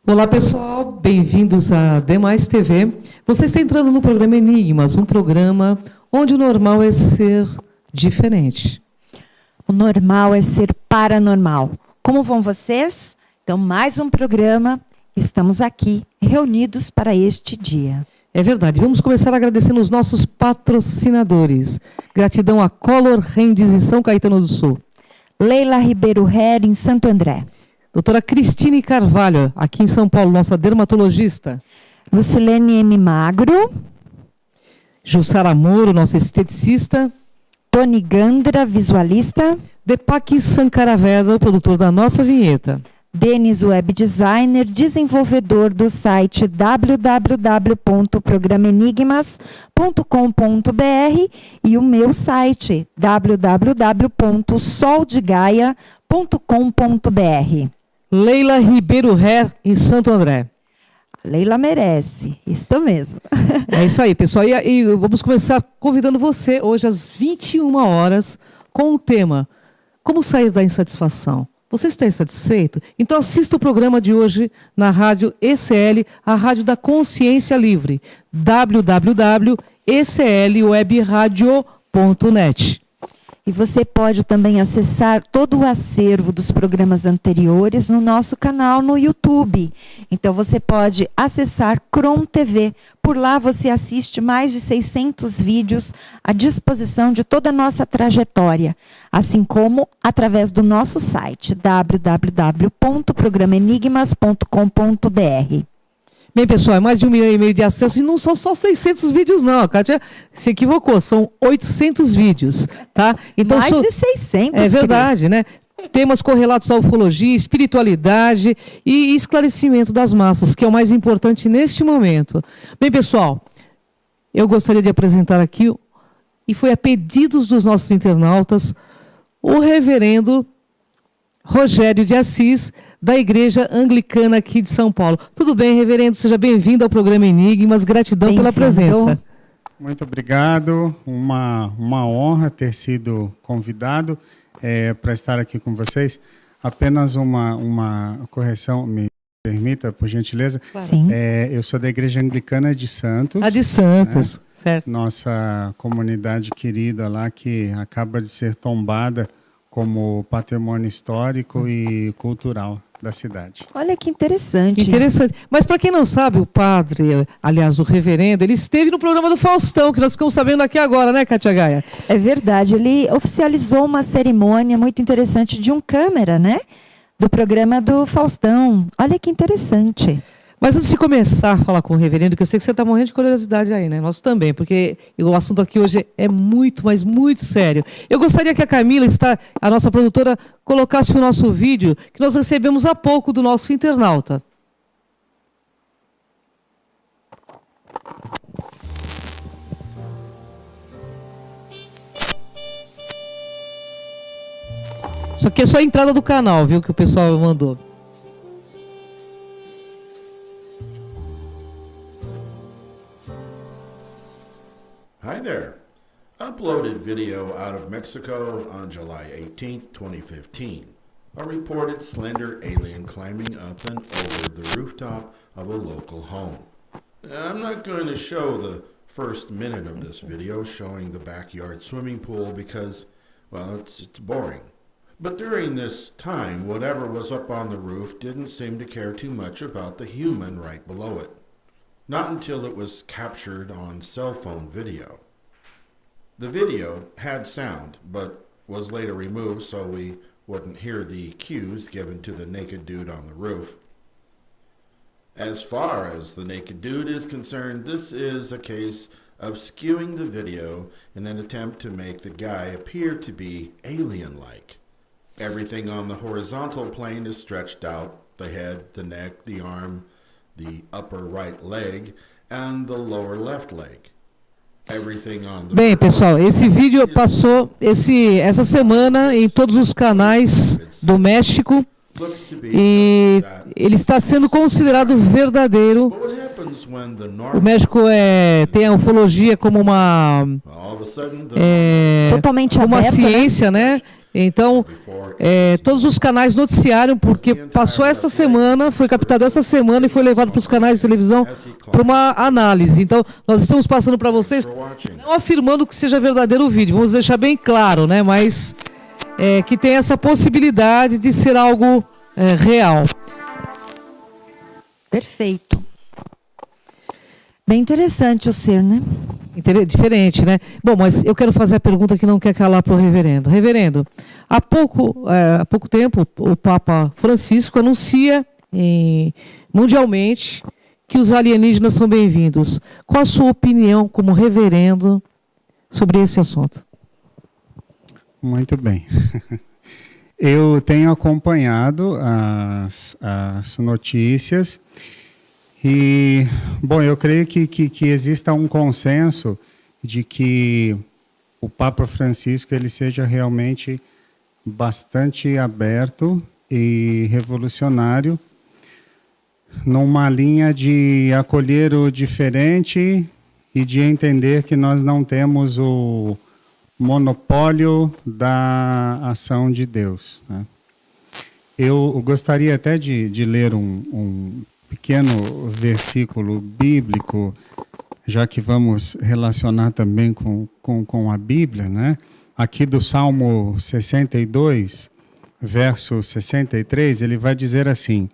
Olá, pessoal, bem-vindos à Demais TV. Você está entrando no programa Enigmas, um programa onde o normal é ser diferente. O normal é ser paranormal. Como vão vocês? Então, mais um programa. Estamos aqui, reunidos para este dia. É verdade. Vamos começar agradecendo os nossos patrocinadores. Gratidão a Color Rendes em São Caetano do Sul. Leila Ribeiro Her, em Santo André. Doutora Cristine Carvalho, aqui em São Paulo, nossa dermatologista. Lucilene M. Magro. Jussara Moro, nossa esteticista. Tony Gandra, visualista. Deepak Sankaraveda, o produtor da nossa vinheta. Denis, web designer, desenvolvedor do site www.programenigmas.com.br e o meu site www.soldegaia.com.br. Leila Ribeiro Her, em Santo André. Leila merece, isso mesmo. É isso aí, pessoal. E vamos começar convidando você hoje às 21 horas com o tema Como sair da insatisfação? Você está insatisfeito? Então assista o programa de hoje na Rádio ECL, a Rádio da Consciência Livre, www.eclwebradio.net. E você pode também acessar todo o acervo dos programas anteriores no nosso canal no YouTube. Então você pode acessar Crom TV. Por lá você assiste mais de 600 vídeos à disposição de toda a nossa trajetória, assim como através do nosso site www.programenigmas.com.br. Bem, pessoal, é mais de 1,5 milhão de acessos e não são só 600 vídeos, não. A Kátia se equivocou, são 800 vídeos, tá? Então, mais de 600, é verdade, né? Temas correlatos à ufologia, espiritualidade e esclarecimento das massas, que é o mais importante neste momento. Bem, pessoal, eu gostaria de apresentar aqui, e foi a pedidos dos nossos internautas, o reverendo Rogério de Assis, da Igreja Anglicana aqui de São Paulo. Tudo bem, reverendo? Seja bem-vindo ao programa Enigmas. Gratidão pela presença. Muito obrigado. Uma honra ter sido convidado para estar aqui com vocês. Apenas uma correção, me permita, por gentileza. Claro. Sim. Eu sou da Igreja Anglicana de Santos. A de Santos, né? Certo. Nossa comunidade querida lá, que acaba de ser tombada como patrimônio histórico e cultural da cidade. Olha que interessante. Interessante. Mas para quem não sabe, o padre, aliás, o reverendo, ele esteve no programa do Faustão, que nós ficamos sabendo aqui agora, né, Kátia Gaia? É verdade. Ele oficializou uma cerimônia muito interessante de um câmera, né? Do programa do Faustão. Olha que interessante. Mas antes de começar a falar com o reverendo, que eu sei que você está morrendo de curiosidade aí, né? Nós também, porque o assunto aqui hoje é muito, mas muito sério. Eu gostaria que a Camila, a nossa produtora, colocasse o nosso vídeo, que nós recebemos há pouco do nosso internauta. Isso aqui é só a entrada do canal, viu, que o pessoal mandou. Hi there. Uploaded video out of Mexico on July 18th, 2015. A reported slender alien climbing up and over the rooftop of a local home. I'm not going to show the first minute of this video showing the backyard swimming pool because, well, it's boring. But during this time, whatever was up on the roof didn't seem to care too much about the human right below it. Not until it was captured on cell phone video. The video had sound, but was later removed so we wouldn't hear the cues given to the naked dude on the roof. As far as the naked dude is concerned, this is a case of skewing the video in an attempt to make the guy appear to be alien-like. Everything on the horizontal plane is stretched out, the head, the neck, the arm, the upper right leg, and the lower left leg. Everything on the... Bem, pessoal, esse vídeo passou essa semana em todos os canais do México e ele está sendo considerado verdadeiro. O México tem a ufologia como uma totalmente uma aberta, ciência, né? Então, todos os canais noticiaram, porque passou essa semana, foi captado essa semana e foi levado para os canais de televisão para uma análise. Então, nós estamos passando para vocês, não afirmando que seja verdadeiro o vídeo, vamos deixar bem claro, né? Mas que tem essa possibilidade de ser algo real. Perfeito. Bem interessante o ser, né? Diferente, né? Bom, mas eu quero fazer a pergunta que não quer calar para o reverendo. Reverendo, há pouco tempo, o Papa Francisco anuncia mundialmente que os alienígenas são bem-vindos. Qual a sua opinião como reverendo sobre esse assunto? Muito bem. Eu tenho acompanhado as notícias e, bom, eu creio que exista um consenso de que o Papa Francisco ele seja realmente bastante aberto e revolucionário numa linha de acolher o diferente e de entender que nós não temos o monopólio da ação de Deus, né? Eu gostaria até de ler um pequeno versículo bíblico, já que vamos relacionar também com a Bíblia, né? Aqui do Salmo 62, verso 63, ele vai dizer assim: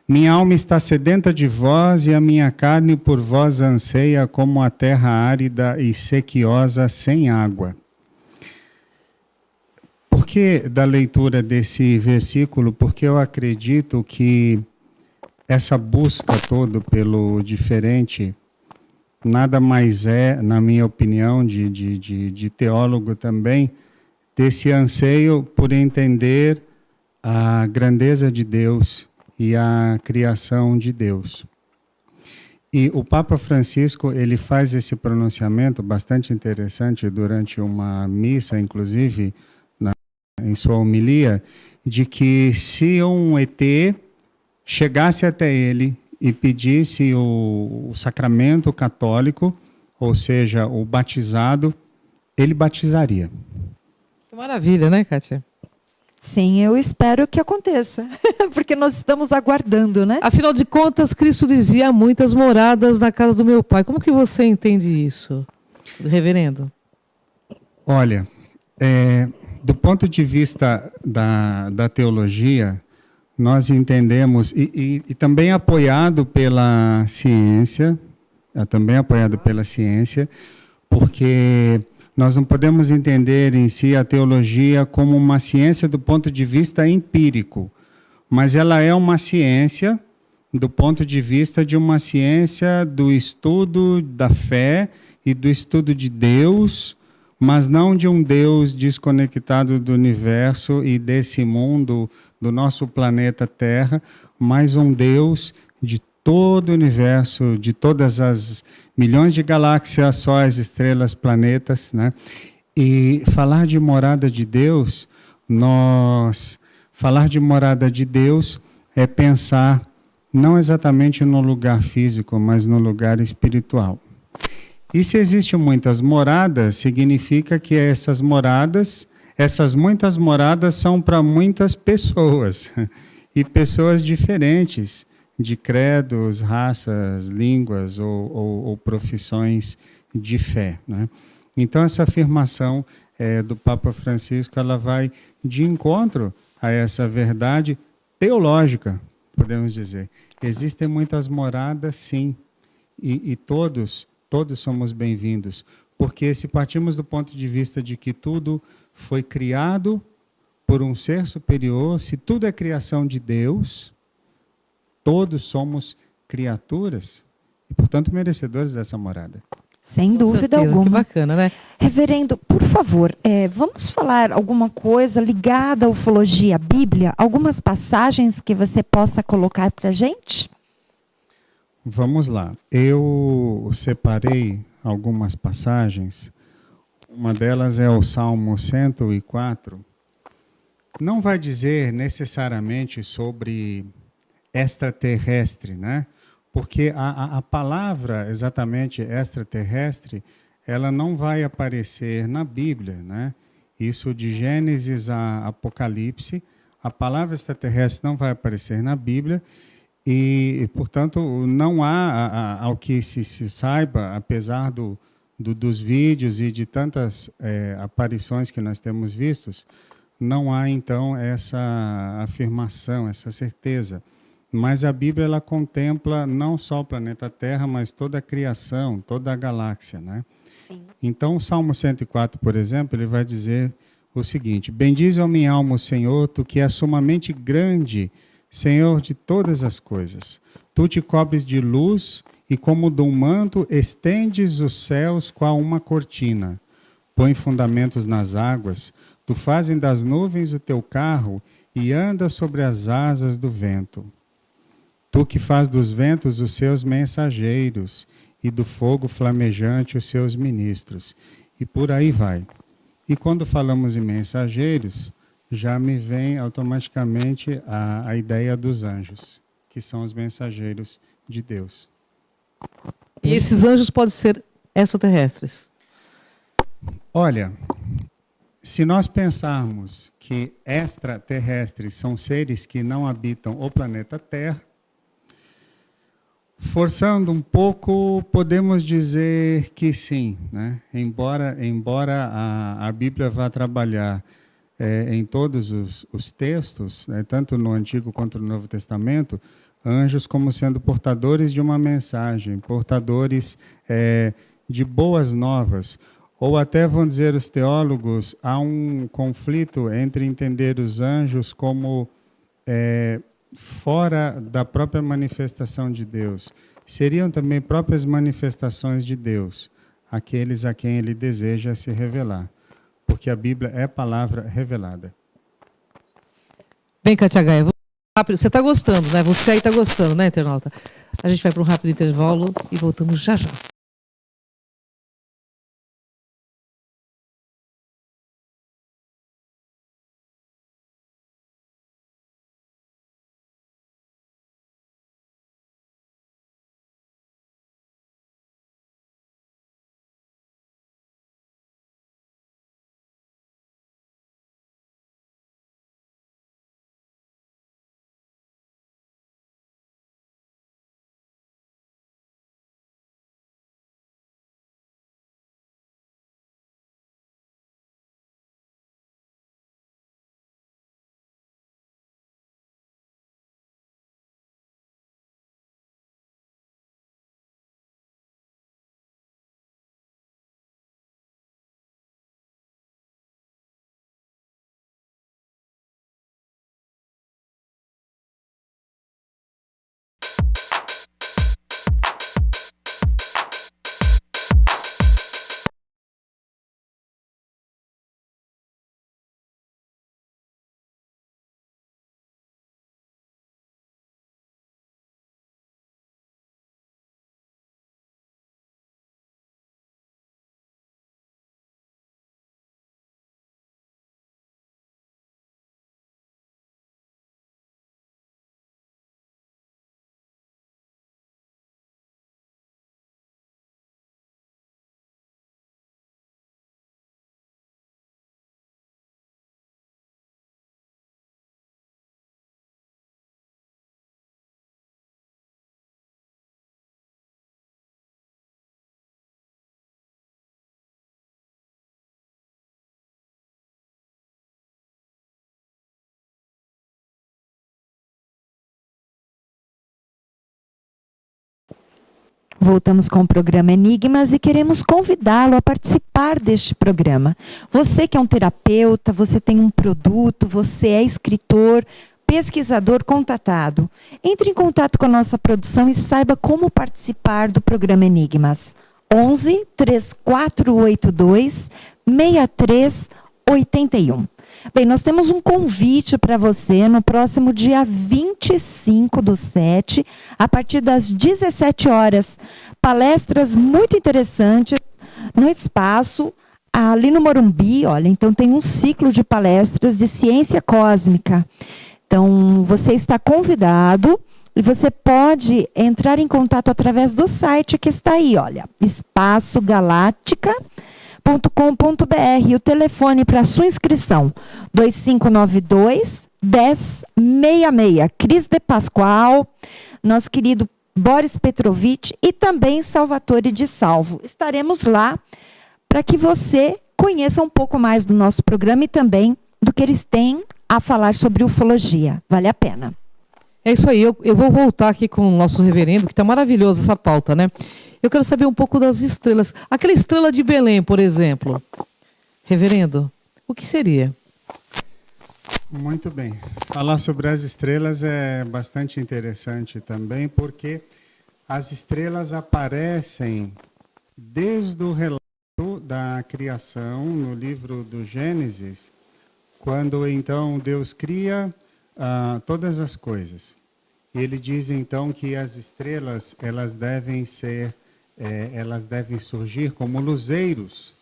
minha alma está sedenta de vós e a minha carne por vós anseia como a terra árida e sequiosa sem água. Por que da leitura desse versículo? Porque eu acredito que essa busca toda pelo diferente nada mais é, na minha opinião, de teólogo também, desse anseio por entender a grandeza de Deus e a criação de Deus. E o Papa Francisco, ele faz esse pronunciamento bastante interessante durante uma missa, inclusive, em sua homilia, de que se um ET chegasse até ele e pedisse o sacramento católico, ou seja, o batizado, ele batizaria. Que maravilha, né, Kátia? Sim, eu espero que aconteça, porque nós estamos aguardando, né? Afinal de contas, Cristo dizia: há muitas moradas na casa do meu Pai. Como que você entende isso, reverendo? Olha, do ponto de vista da teologia, nós entendemos, e também apoiado pela ciência, porque nós não podemos entender em si a teologia como uma ciência do ponto de vista empírico, mas ela é uma ciência do ponto de vista de uma ciência do estudo da fé e do estudo de Deus, mas não de um Deus desconectado do universo e desse mundo, do nosso planeta Terra, mas um Deus de todo o universo, de todas as milhões de galáxias, sóis, estrelas, planetas, né? E falar de morada de Deus, falar de morada de Deus é pensar não exatamente no lugar físico, mas no lugar espiritual. E se existem muitas moradas, significa que essas muitas moradas são para muitas pessoas, e pessoas diferentes, de credos, raças, línguas ou profissões de fé, né? Então, essa afirmação do Papa Francisco, ela vai de encontro a essa verdade teológica, podemos dizer. Existem muitas moradas, sim, e todos somos bem-vindos, porque se partimos do ponto de vista de que tudo foi criado por um ser superior, se tudo é criação de Deus, todos somos criaturas e, portanto, merecedores dessa morada. Sem dúvida certeza, alguma. Que bacana, né? Reverendo, por favor, vamos falar alguma coisa ligada à ufologia, à Bíblia? Algumas passagens que você possa colocar para a gente? Vamos lá. Eu separei algumas passagens. Uma delas é o Salmo 104. Não vai dizer necessariamente sobre extraterrestre, né? Porque a palavra exatamente extraterrestre, ela não vai aparecer na Bíblia, né? Isso de Gênesis a Apocalipse. A palavra extraterrestre não vai aparecer na Bíblia e portanto, não há, ao que se saiba, apesar dos vídeos e de tantas aparições que nós temos vistos, não há, então, essa afirmação, essa certeza. Mas a Bíblia ela contempla não só o planeta Terra, mas toda a criação, toda a galáxia, né? Sim. Então, o Salmo 104, por exemplo, ele vai dizer o seguinte: bendize a minha alma o Senhor, tu que és sumamente grande, Senhor de todas as coisas. Tu te cobres de luz e como de um manto estendes os céus qual uma cortina. Põe fundamentos nas águas, tu fazem das nuvens o teu carro e andas sobre as asas do vento. Tu que faz dos ventos os seus mensageiros e do fogo flamejante os seus ministros. E por aí vai. E quando falamos em mensageiros, já me vem automaticamente a ideia dos anjos, que são os mensageiros de Deus. E esses anjos podem ser extraterrestres? Olha, se nós pensarmos que extraterrestres são seres que não habitam o planeta Terra, forçando um pouco, podemos dizer que sim, né? Embora a Bíblia vá trabalhar em todos os textos, né, tanto no Antigo quanto no Novo Testamento, anjos como sendo portadores de uma mensagem, portadores de boas novas, ou até, vão dizer os teólogos, há um conflito entre entender os anjos como fora da própria manifestação de Deus. Seriam também próprias manifestações de Deus, aqueles a quem ele deseja se revelar, porque a Bíblia é palavra revelada. Bem, Kátia Gaia, você está gostando, né? Você aí está gostando, né, internauta? A gente vai para um rápido intervalo e voltamos já já. Voltamos com o programa Enigmas e queremos convidá-lo a participar deste programa. Você que é um terapeuta, você tem um produto, você é escritor, pesquisador contatado. Entre em contato com a nossa produção e saiba como participar do programa Enigmas. 11 3482 6381. Bem, nós temos um convite para você no próximo dia 25/7, a partir das 17 horas. Palestras muito interessantes no espaço, ali no Morumbi. Olha, então tem um ciclo de palestras de ciência cósmica. Então, você está convidado e você pode entrar em contato através do site que está aí, olha, espaçogaláctica.com.br. O telefone para sua inscrição, 2592-1066. Cris de Pascoal, nosso querido Boris Petrovic e também Salvatore de Salvo. Estaremos lá para que você conheça um pouco mais do nosso programa e também do que eles têm a falar sobre ufologia. Vale a pena. É isso aí, eu vou voltar aqui com o nosso reverendo, que está maravilhosa essa pauta, né? Eu quero saber um pouco das estrelas. Aquela estrela de Belém, por exemplo. Reverendo, o que seria? Muito bem. Falar sobre as estrelas é bastante interessante também, porque as estrelas aparecem desde o relato da criação, no livro do Gênesis, quando então Deus cria todas as coisas. Ele diz então que as estrelas elas devem surgir como luzeiros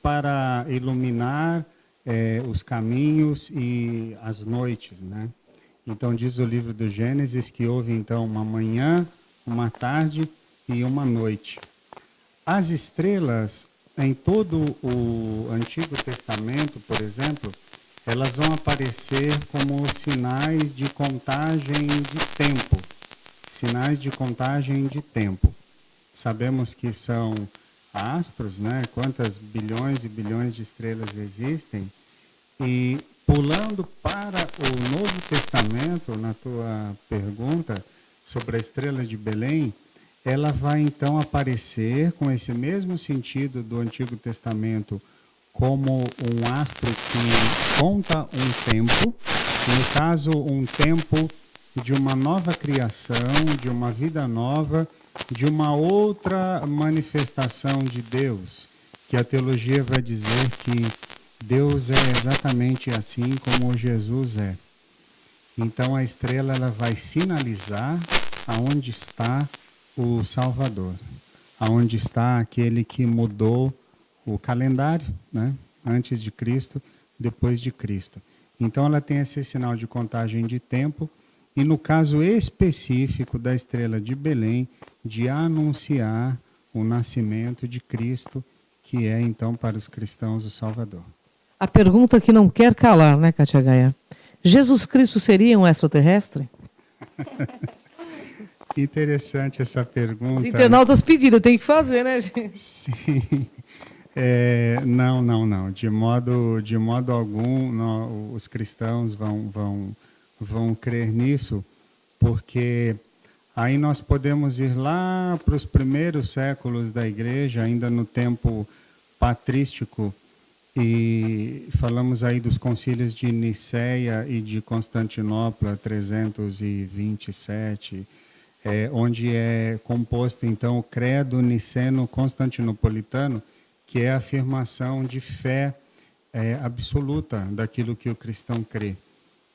para iluminar os caminhos e as noites, né? Então diz o livro do Gênesis que houve então uma manhã, uma tarde e uma noite. As estrelas em todo o Antigo Testamento, por exemplo, elas vão aparecer como sinais de contagem de tempo. Sinais de contagem de tempo. Sabemos que são astros, né? Quantas bilhões e bilhões de estrelas existem. E pulando para o Novo Testamento, na tua pergunta sobre a estrela de Belém, ela vai então aparecer com esse mesmo sentido do Antigo Testamento como um astro que conta um tempo, no caso um tempo de uma nova criação, de uma vida nova, de uma outra manifestação de Deus, que a teologia vai dizer que Deus é exatamente assim como Jesus é. Então a estrela ela vai sinalizar aonde está o Salvador, aonde está aquele que mudou o calendário, né? Antes de Cristo, depois de Cristo. Então ela tem esse sinal de contagem de tempo e no caso específico da estrela de Belém, de anunciar o nascimento de Cristo, que é então para os cristãos o Salvador. A pergunta que não quer calar, né, Kátia Gaia? Jesus Cristo seria um extraterrestre? Interessante essa pergunta. Os internautas pediram, tem que fazer, né, gente? Sim. Não. De modo algum, os cristãos vão crer nisso, porque aí nós podemos ir lá para os primeiros séculos da igreja, ainda no tempo patrístico, e falamos aí dos concílios de Niceia e de Constantinopla, 327, onde é composto então o credo niceno-constantinopolitano, que é a afirmação de fé absoluta daquilo que o cristão crê.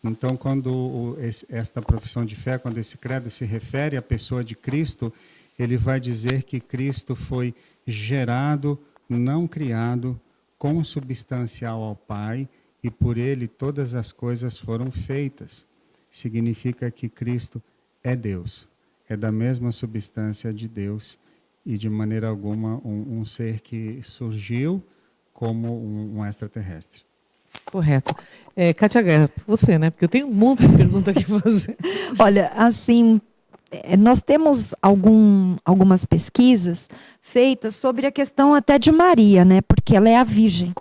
Então, quando esta profissão de fé, quando esse credo se refere à pessoa de Cristo, ele vai dizer que Cristo foi gerado, não criado, consubstancial ao Pai, e por ele todas as coisas foram feitas. Significa que Cristo é Deus, é da mesma substância de Deus, e de maneira alguma um ser que surgiu como um extraterrestre. Correto. Kátia Gaia, você, né? Porque eu tenho um monte de pergunta aqui para fazer. Olha, assim, nós temos algumas pesquisas feitas sobre a questão até de Maria, né? Porque ela é a Virgem.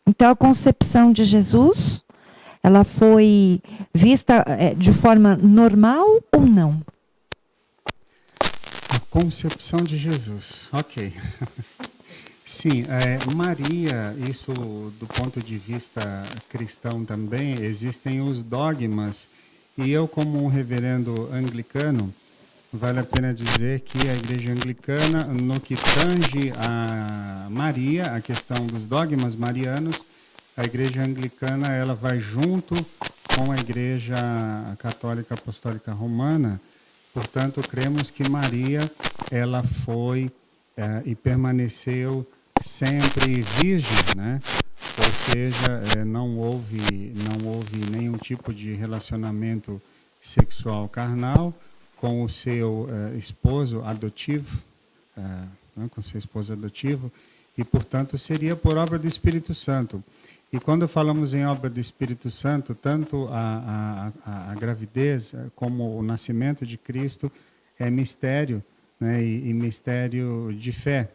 Então, a concepção de Jesus, ela foi vista de forma normal ou não? A concepção de Jesus, ok. Sim, Maria, isso do ponto de vista cristão também, existem os dogmas, e eu como um reverendo anglicano, vale a pena dizer que a igreja anglicana, no que tange a Maria, a questão dos dogmas marianos, a igreja anglicana ela vai junto com a igreja católica apostólica romana. Portanto, cremos que Maria ela foi e permaneceu sempre virgem, né? Ou seja, não houve nenhum tipo de relacionamento sexual carnal com o seu esposo adotivo, né? Com seu esposo adotivo, e, portanto, seria por obra do Espírito Santo. E quando falamos em obra do Espírito Santo, tanto a gravidez como o nascimento de Cristo é mistério, né, e mistério de fé.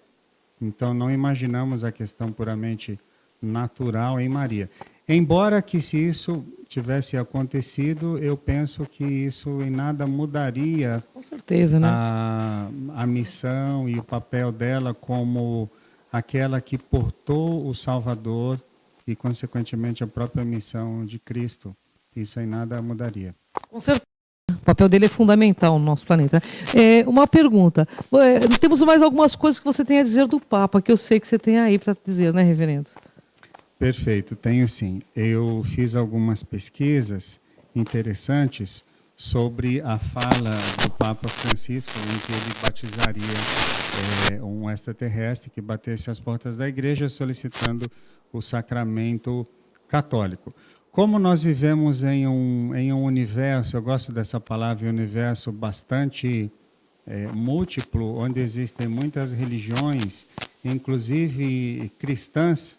Então, não imaginamos a questão puramente natural em Maria. Embora que se isso tivesse acontecido, eu penso que isso em nada mudaria Com certeza, né? a missão e o papel dela como aquela que portou o Salvador e, consequentemente, a própria missão de Cristo. Isso em nada mudaria. Com certeza. O papel dele é fundamental no nosso planeta. Uma pergunta. Temos mais algumas coisas que você tem a dizer do Papa, que eu sei que você tem aí para dizer, né, reverendo? Perfeito, tenho sim. Eu fiz algumas pesquisas interessantes sobre a fala do Papa Francisco, em que ele batizaria um extraterrestre que batesse às portas da igreja solicitando o sacramento católico. Como nós vivemos em um universo, eu gosto dessa palavra, universo bastante múltiplo, onde existem muitas religiões, inclusive cristãs,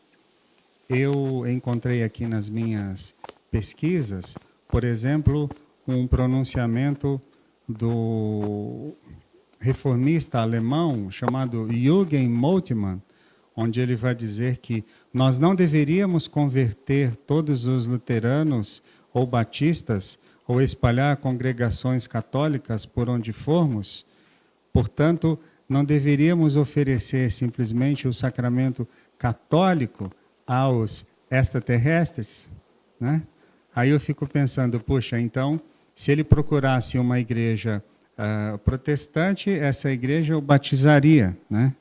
eu encontrei aqui nas minhas pesquisas, por exemplo, um pronunciamento do reformista alemão chamado Jürgen Moltmann, onde ele vai dizer que nós não deveríamos converter todos os luteranos ou batistas ou espalhar congregações católicas por onde formos. Portanto, não deveríamos oferecer simplesmente o sacramento católico aos extraterrestres, né? Aí eu fico pensando, puxa, então, se ele procurasse uma igreja protestante, essa igreja o batizaria, né?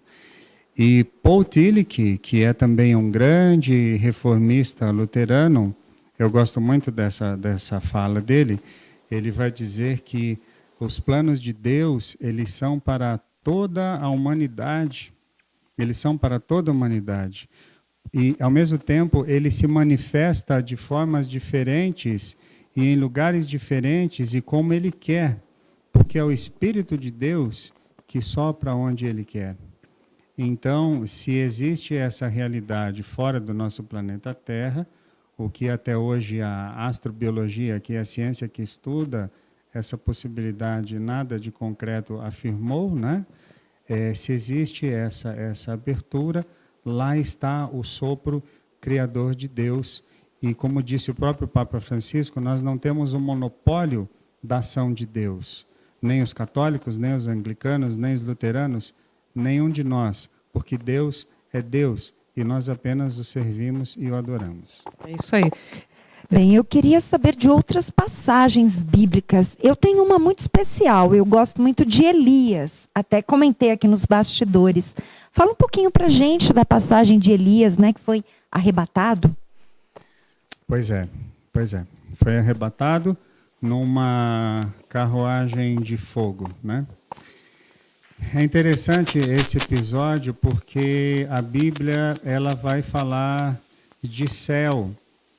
E Paul Tillich, que é também um grande reformista luterano, eu gosto muito dessa fala dele, ele vai dizer que os planos de Deus, eles são para toda a humanidade, eles são para toda a humanidade. E, ao mesmo tempo, ele se manifesta de formas diferentes e em lugares diferentes e como ele quer, porque é o Espírito de Deus que sopra onde ele quer. Então, se existe essa realidade fora do nosso planeta Terra, o que até hoje a astrobiologia, que é a ciência que estuda essa possibilidade, nada de concreto afirmou, né? Se existe essa abertura, lá está o sopro criador de Deus. E como disse o próprio Papa Francisco, nós não temos um monopólio da ação de Deus. Nem os católicos, nem os anglicanos, nem os luteranos, nenhum de nós, porque Deus é Deus e nós apenas o servimos e o adoramos. É isso aí. Bem, eu queria saber de outras passagens bíblicas. Eu tenho uma muito especial, eu gosto muito de Elias, até comentei aqui nos bastidores. Fala um pouquinho para a gente da passagem de Elias, né, que foi arrebatado. Pois é. Foi arrebatado numa carruagem de fogo, né? É interessante esse episódio porque a Bíblia ela vai falar de céu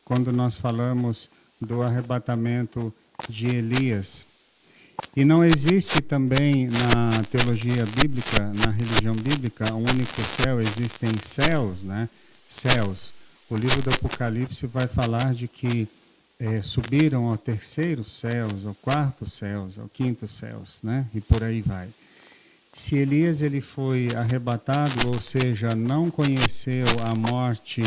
quando nós falamos do arrebatamento de Elias. E não existe também na teologia bíblica, na religião bíblica, um único céu, existem céus, né? Céus. O livro do Apocalipse vai falar de que subiram ao terceiro céu, ao quarto céu, ao quinto céu, né? E por aí vai. Se Elias ele foi arrebatado, ou seja, não conheceu a morte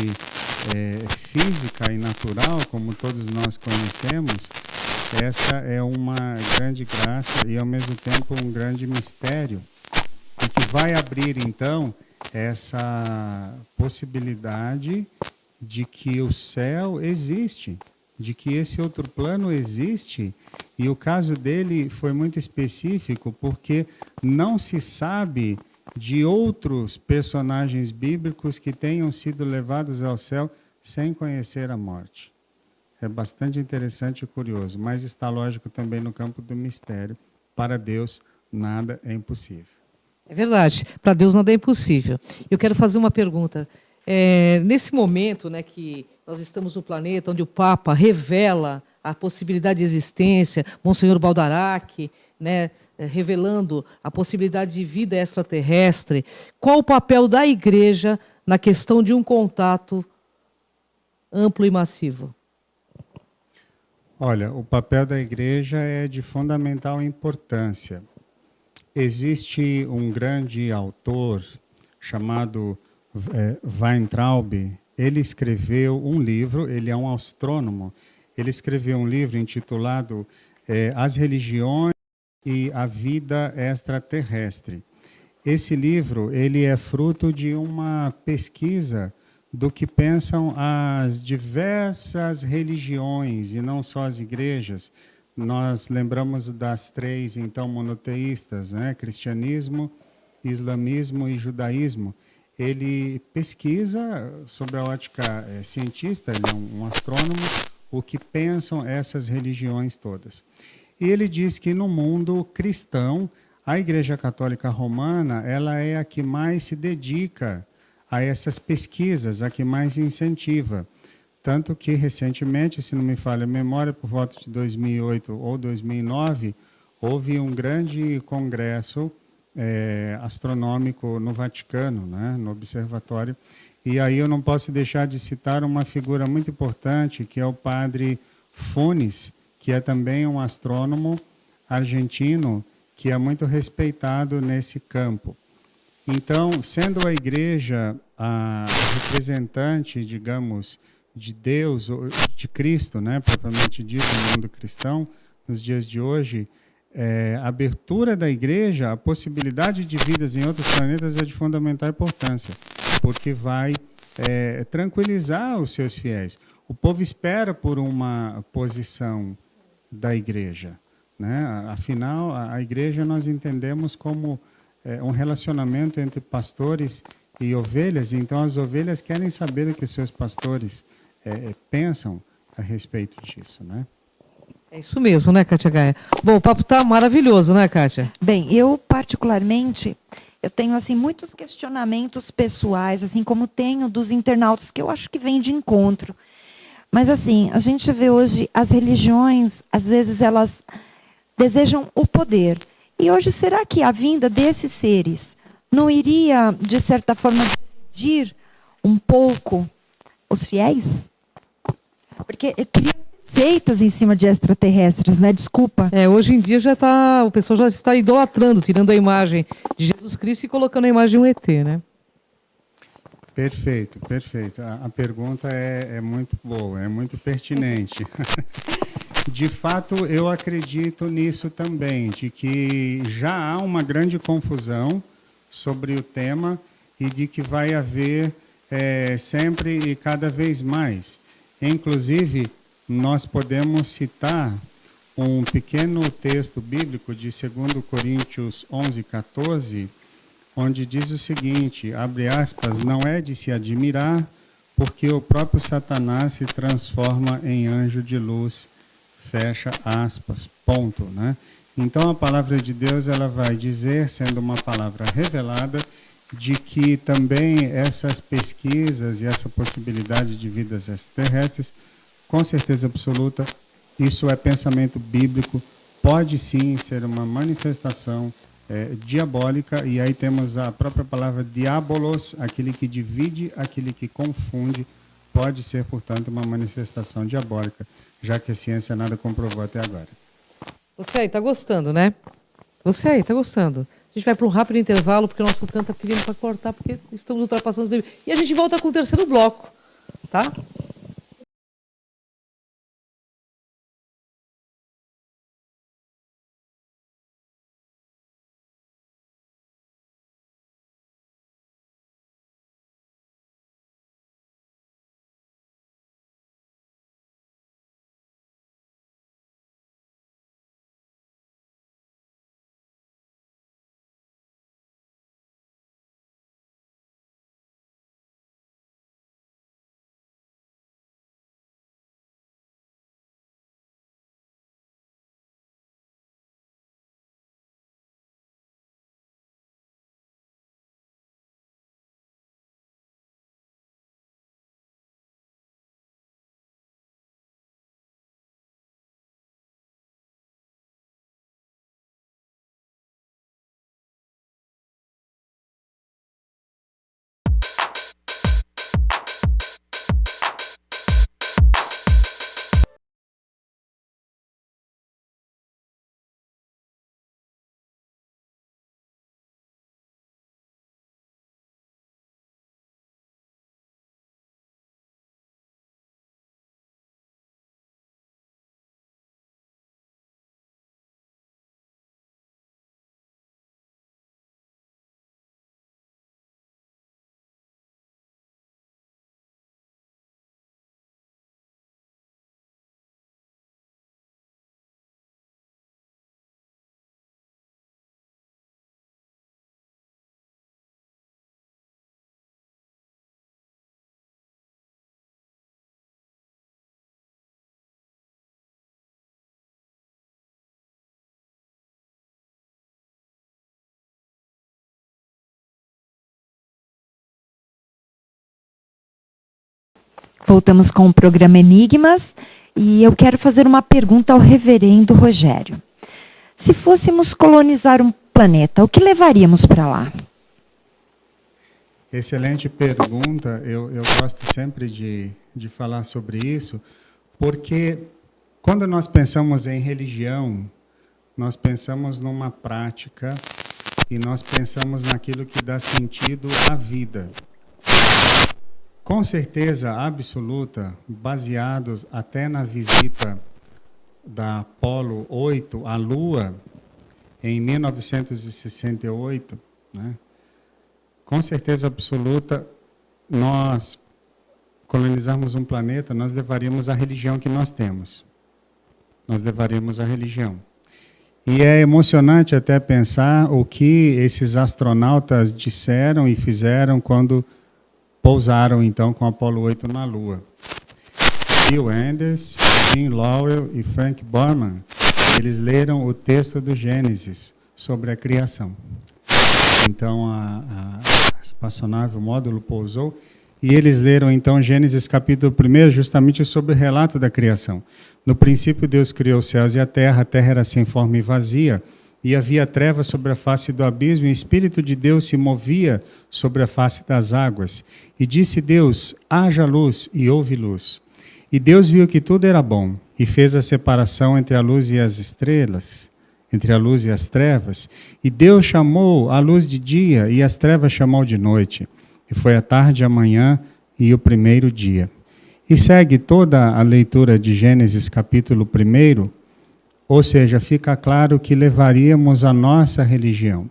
física e natural, como todos nós conhecemos, essa é uma grande graça e, ao mesmo tempo, um grande mistério, e que vai abrir, então, essa possibilidade de que o céu existe, de que esse outro plano existe. E o caso dele foi muito específico, porque não se sabe de outros personagens bíblicos que tenham sido levados ao céu sem conhecer a morte. É bastante interessante e curioso, mas está lógico também no campo do mistério. Para Deus, nada é impossível. É verdade, para Deus nada é impossível. Eu quero fazer uma pergunta. Nesse momento, né, que nós estamos no planeta onde o Papa revela a possibilidade de existência, Monsenhor Baldarac, né, revelando a possibilidade de vida extraterrestre, qual o papel da Igreja na questão de um contato amplo e massivo? Olha, o papel da igreja é de fundamental importância. Existe um grande autor chamado Weintraub. Ele escreveu um livro, ele é um astrônomo, ele escreveu um livro intitulado As Religiões e a Vida Extraterrestre. Esse livro ele é fruto de uma pesquisa do que pensam as diversas religiões, e não só as igrejas. Nós lembramos das três, então, monoteístas, né? Cristianismo, islamismo e judaísmo. Ele pesquisa, sobre a ótica cientista, ele é um astrônomo, o que pensam essas religiões todas. E ele diz que no mundo cristão, a Igreja Católica Romana, ela é a que mais se dedica a essas pesquisas, a que mais incentiva. Tanto que, recentemente, se não me falha a memória, por volta de 2008 ou 2009, houve um grande congresso astronômico no Vaticano, né, no observatório. E aí eu não posso deixar de citar uma figura muito importante, que é o padre Funes, que é também um astrônomo argentino, que é muito respeitado nesse campo. Então, sendo a igreja a representante, digamos, de Deus, de Cristo, né, propriamente dito, no mundo cristão, nos dias de hoje, a abertura da igreja, a possibilidade de vidas em outros planetas é de fundamental importância, porque vai tranquilizar os seus fiéis. O povo espera por uma posição da igreja, né? Afinal, a igreja nós entendemos como um relacionamento entre pastores e ovelhas, então as ovelhas querem saber o que os seus pastores pensam a respeito disso, né? É isso mesmo, né, Kátia Gaia? Bom, o papo está maravilhoso, né, Kátia? Bem, eu particularmente, eu tenho assim muitos questionamentos pessoais, assim como tenho dos internautas, que eu acho que vêm de encontro. Mas assim, a gente vê hoje as religiões, às vezes elas desejam o poder. E hoje, será que a vinda desses seres não iria, de certa forma, dividir um pouco os fiéis? Porque cria seitas em cima de extraterrestres, né? Desculpa. Hoje em dia o pessoal já está idolatrando, tirando a imagem de Jesus Cristo e colocando a imagem de um ET, né? Perfeito, perfeito. A pergunta é muito boa, é muito pertinente. De fato, eu acredito nisso também, de que já há uma grande confusão sobre o tema e de que vai haver sempre e cada vez mais. Inclusive, nós podemos citar um pequeno texto bíblico de 2 Coríntios 11:14, onde diz o seguinte, abre aspas, não é de se admirar, porque o próprio Satanás se transforma em anjo de luz, fecha aspas, ponto, né? Então a palavra de Deus ela vai dizer, sendo uma palavra revelada, de que também essas pesquisas e essa possibilidade de vidas extraterrestres, com certeza absoluta, isso é pensamento bíblico, pode sim ser uma manifestação diabólica, e aí temos a própria palavra diabolos, aquele que divide, aquele que confunde, pode ser, portanto, uma manifestação diabólica, já que a ciência nada comprovou até agora. Você aí, tá gostando, né? Você aí, tá gostando. A gente vai para um rápido intervalo, porque o nosso canto está pedindo para cortar, porque estamos ultrapassando os limites. E a gente volta com o terceiro bloco, tá? Voltamos com o programa Enigmas e eu quero fazer uma pergunta ao reverendo Rogério. Se fôssemos colonizar um planeta, o que levaríamos para lá? Excelente pergunta. Eu gosto sempre de falar sobre isso, porque quando nós pensamos em religião, nós pensamos numa prática e nós pensamos naquilo que dá sentido à vida. Com certeza absoluta, baseados até na visita da Apolo 8 à Lua, em 1968, né? Com certeza absoluta, nós colonizarmos um planeta, nós levaríamos a religião que nós temos. Nós levaríamos a religião. E é emocionante até pensar o que esses astronautas disseram e fizeram quando pousaram, então, com Apolo 8 na Lua. Bill Anders, Jim Lowell e Frank Borman, eles leram o texto do Gênesis sobre a criação. Então, a espaçonave, o módulo, pousou, e eles leram, então, Gênesis capítulo 1, justamente sobre o relato da criação. No princípio, Deus criou os céus e a terra era sem forma e vazia, e havia trevas sobre a face do abismo, e o Espírito de Deus se movia sobre a face das águas. E disse Deus, haja luz, e houve luz. E Deus viu que tudo era bom, e fez a separação entre a luz e as estrelas, entre a luz e as trevas, e Deus chamou a luz de dia, e as trevas chamou de noite. E foi a tarde, a manhã e o primeiro dia. E segue toda a leitura de Gênesis capítulo 1, ou seja, fica claro que levaríamos a nossa religião.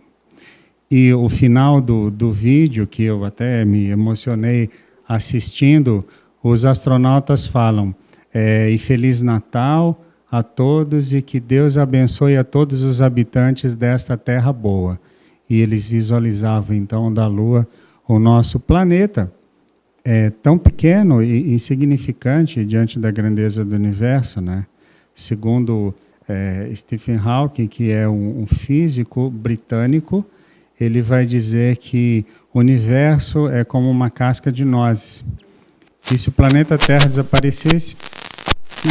E o final do vídeo, que eu até me emocionei assistindo, os astronautas falam, e Feliz Natal a todos e que Deus abençoe a todos os habitantes desta terra boa. E eles visualizavam então da Lua o nosso planeta, tão pequeno e insignificante diante da grandeza do universo, né? Segundo Stephen Hawking, que é um físico britânico, ele vai dizer que o universo é como uma casca de nozes. E se o planeta Terra desaparecesse,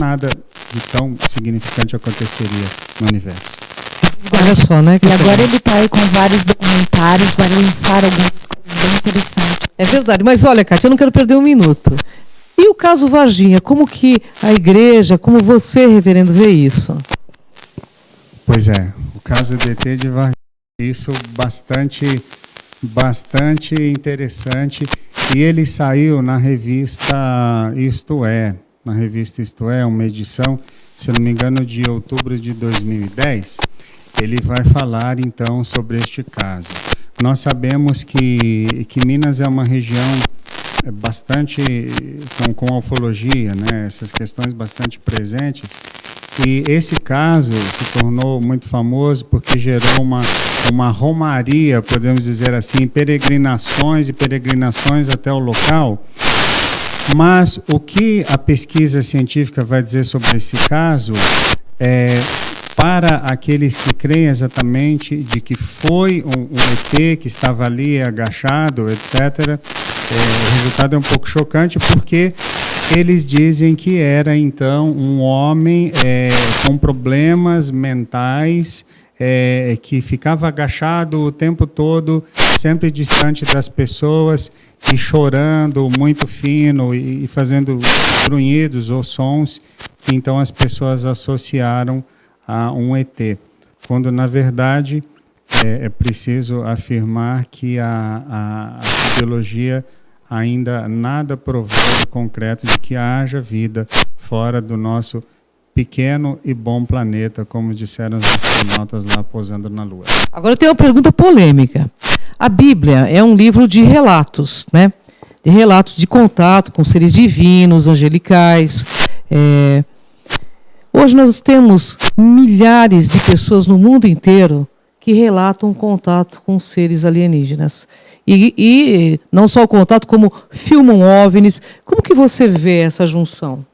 nada de tão significante aconteceria no universo. Olha só, né? E agora ele está aí com vários documentários, vai lançar algumas coisas bem interessantes. É verdade, mas olha, Cátia, eu não quero perder um minuto. E o caso Varginha, como que a igreja, como você, reverendo, vê isso? Pois é, o caso do ET de Varginha, isso bastante interessante, e ele saiu na revista Isto É, uma edição, se não me engano, de outubro de 2010, ele vai falar então sobre este caso. Nós sabemos que Minas é uma região bastante com ufologia, né? Essas questões bastante presentes, e esse caso se tornou muito famoso porque gerou uma romaria, podemos dizer assim, peregrinações e peregrinações até o local. Mas o que a pesquisa científica vai dizer sobre esse caso para aqueles que creem exatamente de que foi um ET que estava ali agachado, etc., o resultado é um pouco chocante porque eles dizem que era então um homem com problemas mentais, que ficava agachado o tempo todo, sempre distante das pessoas, e chorando muito fino e fazendo grunhidos ou sons, que então as pessoas associaram a um ET. Quando, na verdade, é preciso afirmar que a biologia ainda nada provou de concreto de que haja vida fora do nosso pequeno e bom planeta, como disseram os astronautas lá pousando na Lua. Agora eu tenho uma pergunta polêmica. A Bíblia é um livro de relatos, né? De relatos de contato com seres divinos, angelicais. Hoje nós temos milhares de pessoas no mundo inteiro que relatam contato com seres alienígenas. E não só o contato, como filmam OVNIs. Como que você vê essa junção?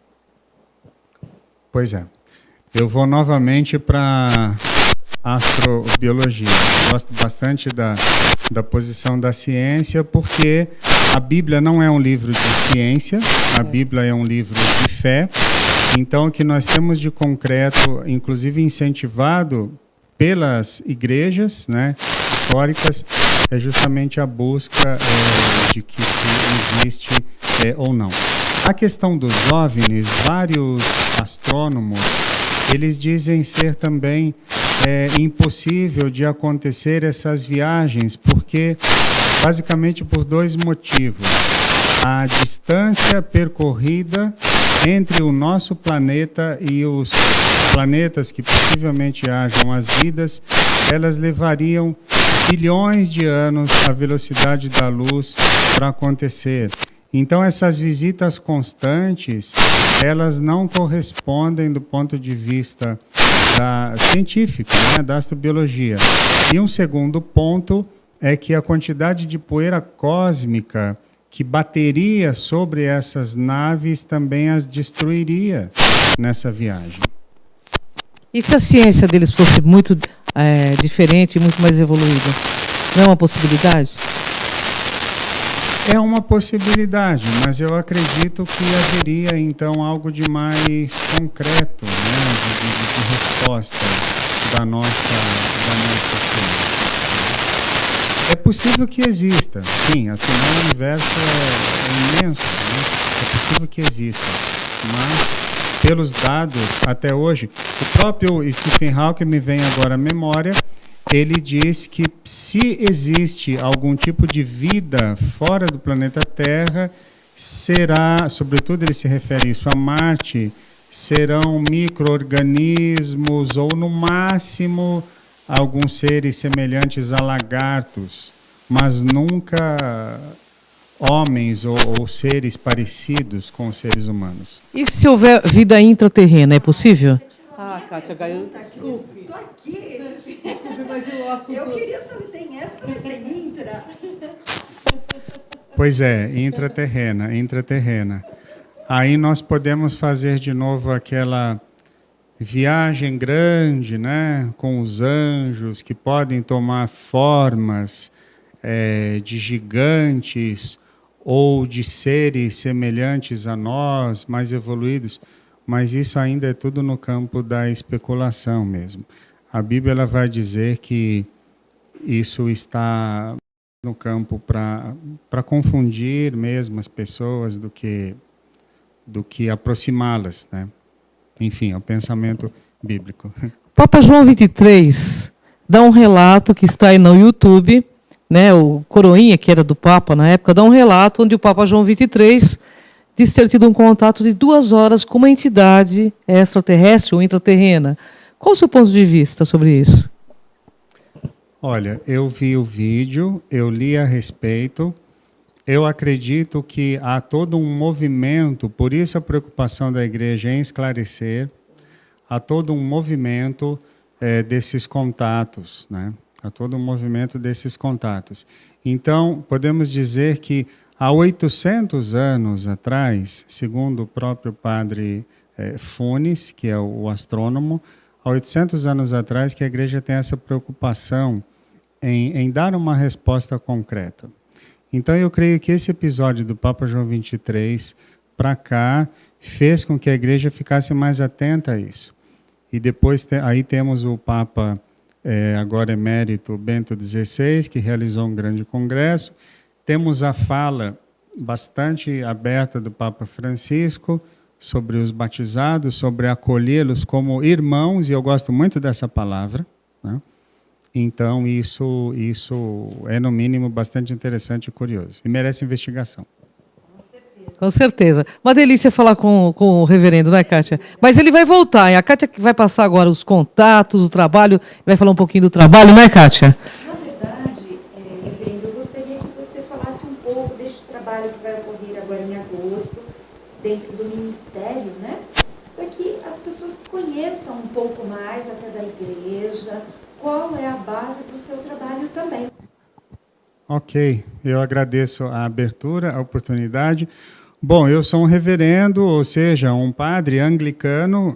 Pois é. Eu vou novamente para astrobiologia. Gosto bastante da posição da ciência, porque a Bíblia não é um livro de ciência, a Bíblia é um livro de fé. Então, o que nós temos de concreto, inclusive incentivado pelas igrejas, né, históricas, é justamente a busca de que se existe ou não. A questão dos OVNIs, vários astrônomos, eles dizem ser também impossível de acontecer essas viagens, porque basicamente por dois motivos. A distância percorrida entre o nosso planeta e os planetas que possivelmente hajam as vidas, elas levariam bilhões de anos a velocidade da luz para acontecer. Então, essas visitas constantes, elas não correspondem do ponto de vista científico, né, da astrobiologia. E um segundo ponto é que a quantidade de poeira cósmica que bateria sobre essas naves também as destruiria nessa viagem. E se a ciência deles fosse muito diferente e muito mais evoluída? Não é uma possibilidade? É uma possibilidade, mas eu acredito que haveria, então, algo de mais concreto, né, de resposta da nossa ciência. É possível que exista, sim, afinal o universo é imenso, né? É possível que exista, mas pelos dados até hoje, o próprio Stephen Hawking me vem agora à memória, ele diz que se existe algum tipo de vida fora do planeta Terra, será, sobretudo ele se refere isso a Marte, serão micro-organismos ou no máximo alguns seres semelhantes a lagartos, mas nunca homens ou seres parecidos com os seres humanos. E se houver vida intraterrena, é possível? Ah, Kátia, desculpe. Estou aqui. Desculpe, mas o assunto... Eu queria saber, tem extra, mas tem intra. Pois é, intraterrena. Aí nós podemos fazer de novo aquela viagem grande, né, com os anjos que podem tomar formas de gigantes ou de seres semelhantes a nós, mais evoluídos, mas isso ainda é tudo no campo da especulação mesmo. A Bíblia ela vai dizer que isso está no campo para confundir mesmo as pessoas do que aproximá-las, né? Enfim, é o pensamento bíblico. Papa João 23 dá um relato que está aí no YouTube, né? O Coroinha, que era do Papa na época, dá um relato onde o Papa João 23 diz ter tido um contato de 2 horas com uma entidade extraterrestre ou intraterrena. Qual o seu ponto de vista sobre isso? Olha, eu vi o vídeo, eu li a respeito. Eu acredito que há todo um movimento, por isso a preocupação da igreja em esclarecer, há todo um movimento desses contatos, né? Há todo um movimento desses contatos. Então, podemos dizer que há 800 anos atrás, segundo o próprio padre Funes, que é o astrônomo, há 800 anos atrás que a igreja tem essa preocupação em dar uma resposta concreta. Então, eu creio que esse episódio do Papa João 23 para cá fez com que a igreja ficasse mais atenta a isso. E depois, aí temos o Papa, agora emérito, Bento XVI, que realizou um grande congresso. Temos a fala bastante aberta do Papa Francisco sobre os batizados, sobre acolhê-los como irmãos, e eu gosto muito dessa palavra, né? Então, isso é, no mínimo, bastante interessante e curioso. E merece investigação. Com certeza. Uma delícia falar com o reverendo, né, Kátia? Mas ele vai voltar. E a Kátia vai passar agora os contatos, o trabalho. Vai falar um pouquinho do trabalho, né, Kátia? Na verdade, reverendo, eu gostaria que você falasse um pouco deste trabalho que vai ocorrer agora em agosto, dentro do ministério, né? Para que as pessoas conheçam um pouco mais até da igreja. Qual é a base do seu trabalho também? Ok, eu agradeço a abertura, a oportunidade. Bom, eu sou um reverendo, ou seja, um padre anglicano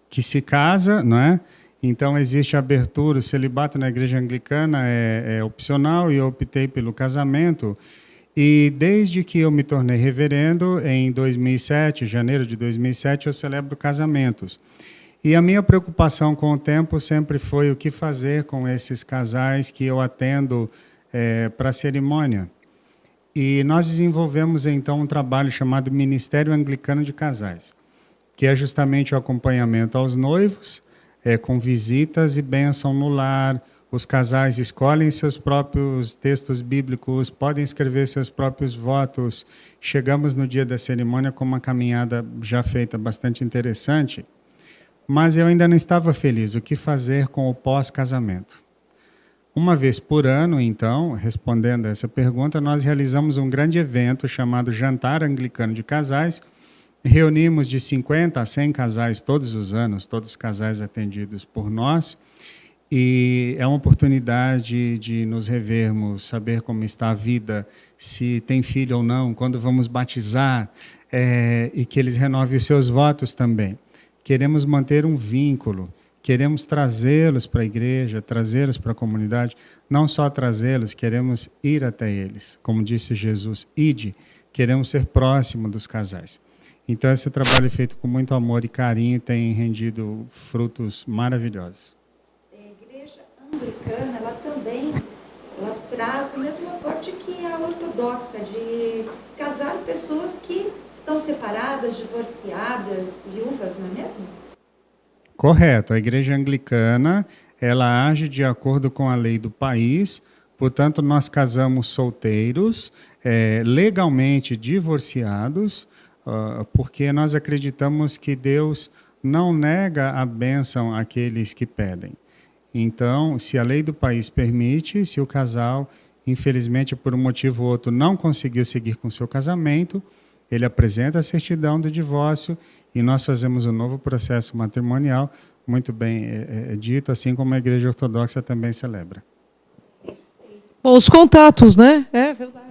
que se casa, não é? Então, existe abertura, o celibato na igreja anglicana é opcional e eu optei pelo casamento. E desde que eu me tornei reverendo, em 2007, janeiro de 2007, eu celebro casamentos. E a minha preocupação com o tempo sempre foi o que fazer com esses casais que eu atendo para a cerimônia. E nós desenvolvemos, então, um trabalho chamado Ministério Anglicano de Casais, que é justamente o acompanhamento aos noivos, com visitas e bênção no lar. Os casais escolhem seus próprios textos bíblicos, podem escrever seus próprios votos. Chegamos no dia da cerimônia com uma caminhada já feita bastante interessante, mas eu ainda não estava feliz. O que fazer com o pós-casamento? Uma vez por ano, então, respondendo a essa pergunta, nós realizamos um grande evento chamado Jantar Anglicano de Casais. Reunimos de 50 a 100 casais todos os anos, todos os casais atendidos por nós. E é uma oportunidade de nos revermos, saber como está a vida, se tem filho ou não, quando vamos batizar, e que eles renovem os seus votos também. Queremos manter um vínculo, queremos trazê-los para a igreja, trazê-los para a comunidade, não só trazê-los, queremos ir até eles. Como disse Jesus, ide, queremos ser próximo dos casais. Então, esse trabalho é feito com muito amor e carinho e tem rendido frutos maravilhosos. A igreja anglicana, ela também traz o mesmo aporte que a ortodoxa, de casar pessoas que estão separadas, divorciadas, viúvas, não é mesmo? Correto. A igreja anglicana, ela age de acordo com a lei do país, portanto, nós casamos solteiros, legalmente divorciados, porque nós acreditamos que Deus não nega a bênção àqueles que pedem. Então, se a lei do país permite, se o casal, infelizmente, por um motivo ou outro, não conseguiu seguir com o seu casamento, ele apresenta a certidão do divórcio e nós fazemos um novo processo matrimonial, muito bem dito, assim como a Igreja Ortodoxa também celebra. Bom, os contatos, né? É verdade.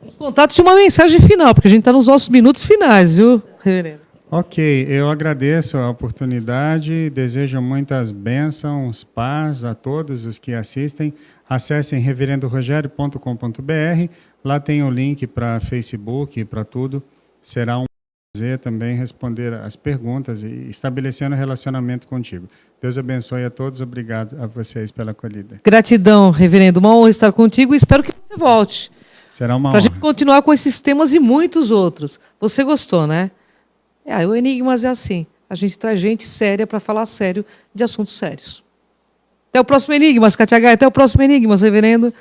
Os contatos de uma mensagem final, porque a gente está nos nossos minutos finais, viu, reverendo? Ok, eu agradeço a oportunidade, desejo muitas bênçãos, paz a todos os que assistem. Acessem reverendorogério.com.br, lá tem o link para Facebook e para tudo. Será um prazer também responder as perguntas e estabelecendo relacionamento contigo. Deus abençoe a todos, obrigado a vocês pela acolhida. Gratidão, reverendo, uma honra estar contigo e espero que você volte. Será uma Para a honra. gente continuar com esses temas e muitos outros. Você gostou, né? O Enigmas é assim. A gente traz gente séria para falar sério de assuntos sérios. Até o próximo Enigmas, Katia Gai. Até o próximo Enigmas, reverendo.